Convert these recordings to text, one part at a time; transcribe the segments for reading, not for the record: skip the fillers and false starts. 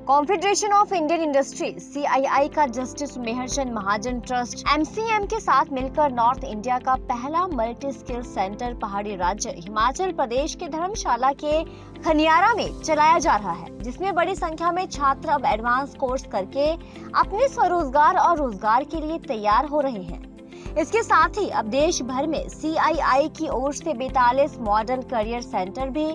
Confederation of Indian industry (CII) का justice Mehr Chand महाजन trust MCM के साथ मिलकर नॉर्थ इंडिया का पहला मल्टी स्किल सेंटर पहाड़ी राज्य हिमाचल प्रदेश के धर्मशाला के खनियारा में चलाया जा रहा है, जिसमें बड़ी संख्या में छात्र अब एडवांस कोर्स करके अपने स्वरोजगार और रोजगार के लिए तैयार हो रहे हैं। इसके साथ ही अब देश भर में CII की ओर से 42 मॉडल करियर सेंटर भी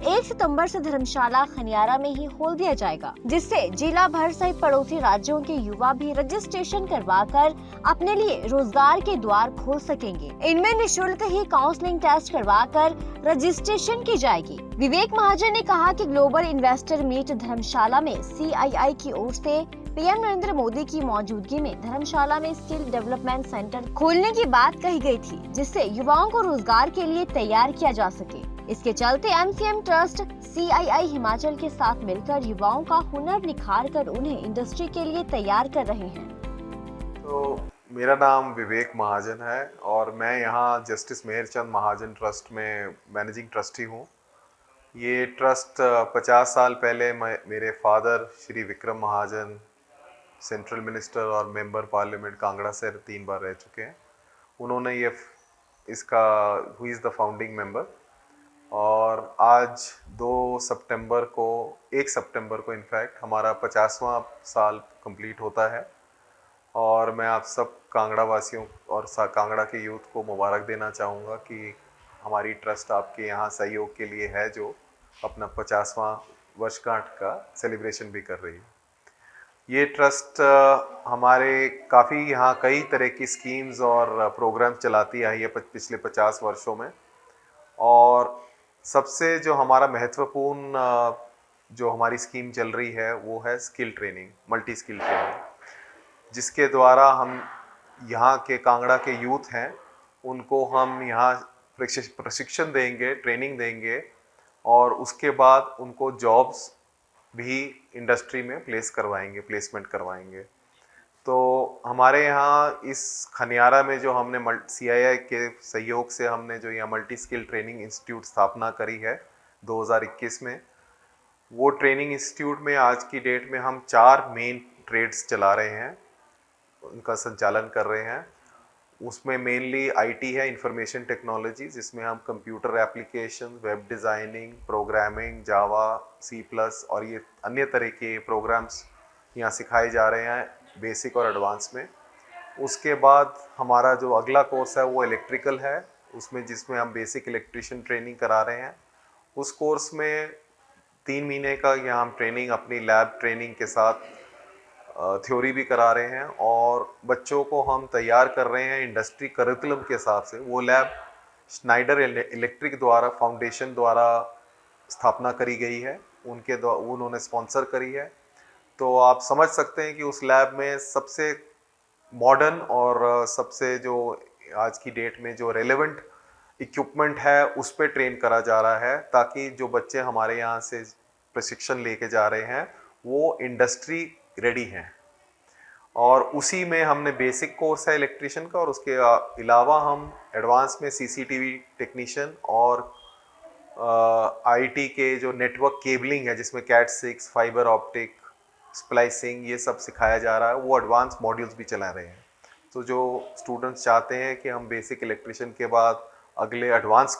1 सितंबर से धर्मशाला खनियारा में ही खोल दिया जाएगा, जिससे जिला भर सहित पड़ोसी राज्यों के युवा भी रजिस्ट्रेशन करवाकर अपने लिए रोजगार के द्वार खोल सकेंगे। इनमें निःशुल्क ही काउंसलिंग टेस्ट करवाकर रजिस्ट्रेशन की जाएगी। विवेक महाजन ने कहा कि ग्लोबल इन्वेस्टर मीट धर्मशाला में CII की ओर से PM नरेंद्र मोदी की मौजूदगी में धर्मशाला में स्किल डेवलपमेंट सेंटर खोलने की बात कही गई थी, जिससे युवाओं को रोजगार के लिए तैयार किया जा सके। इसके चलते MCM ट्रस्ट CII हिमाचल के साथ मिलकर युवाओं का हुनर निखार कर उन्हें इंडस्ट्री के लिए तैयार कर रहे हैं। तो मेरा नाम विवेक महाजन है और मैं यहाँ जस्टिस मेहरचंद महाजन ट्रस्ट में मैनेजिंग ट्रस्टी हूँ। ये ट्रस्ट 50 साल पहले मेरे फादर श्री विक्रम महाजन सेंट्रल मिनिस्टर और मेंबर पार्लियामेंट कांगड़ा से 3 बार रह चुके हैं। उन्होंने इसका who is the founding member, और आज 1 सितंबर को इनफैक्ट हमारा 50वां साल कंप्लीट होता है। और मैं आप सब कांगड़ा वासियों और कांगड़ा के यूथ को मुबारक देना चाहूँगा कि हमारी ट्रस्ट आपके यहाँ सहयोग के लिए है, जो अपना 50वां वर्षगांठ का सेलिब्रेशन भी कर रही है। ये ट्रस्ट हमारे काफ़ी यहाँ कई तरह की स्कीम्स और प्रोग्राम चलाती आई है पिछले 50 वर्षों में। और सबसे जो हमारा महत्वपूर्ण जो हमारी स्कीम चल रही है वो है skill training, multi skill training, जिसके द्वारा हम यहाँ के कांगड़ा के यूथ हैं उनको हम यहाँ प्रशिक्षण देंगे, ट्रेनिंग देंगे, और उसके बाद उनको जॉब्स भी इंडस्ट्री में प्लेसमेंट करवाएंगे। तो हमारे यहाँ इस खनियारा में जो हमने CII के सहयोग से हमने जो यहाँ मल्टी स्किल ट्रेनिंग इंस्टीट्यूट स्थापना करी है 2021 में, वो ट्रेनिंग इंस्टीट्यूट में आज की डेट में हम 4 मेन ट्रेड्स चला रहे हैं, उनका संचालन कर रहे हैं। उसमें मेनली IT है, इंफॉर्मेशन टेक्नोलॉजी, जिसमें हम computer application, web designing, programming, Java, C+ और ये अन्य तरह के प्रोग्राम्स यहाँ सिखाए जा रहे हैं बेसिक और एडवांस में। उसके बाद हमारा जो अगला कोर्स है वो इलेक्ट्रिकल है, जिसमें हम बेसिक इलेक्ट्रिशियन ट्रेनिंग करा रहे हैं। उस कोर्स में 3 महीने का यहाँ हम ट्रेनिंग अपनी लैब ट्रेनिंग के साथ थ्योरी भी करा रहे हैं, और बच्चों को हम तैयार कर रहे हैं इंडस्ट्री करिकुलम के हिसाब से। वो लैब स्नाइडर इलेक्ट्रिक द्वारा फाउंडेशन द्वारा स्थापना करी गई है, उन्होंने स्पॉन्सर करी है। तो आप समझ सकते हैं कि उस लैब में सबसे मॉडर्न और सबसे जो आज की डेट में जो रेलेवेंट इक्विपमेंट है उस पर ट्रेन करा जा रहा है, ताकि जो बच्चे हमारे यहाँ से प्रशिक्षण लेके जा रहे हैं वो इंडस्ट्री रेडी हैं। और उसी में हमने बेसिक कोर्स है इलेक्ट्रिशियन का, और उसके अलावा हम एडवांस में CCTV टेक्नीशियन और IT के जो नेटवर्क केबलिंग है, जिसमें Cat6, फाइबर ऑप्टिक, स्प्लाइसिंग, ये सब सिखाया जा रहा है। वो एडवांस मॉड्यूल्स भी चला रहे हैं। तो जो स्टूडेंट्स चाहते हैं कि हम बेसिक इलेक्ट्रिशियन के बाद अगले एडवांस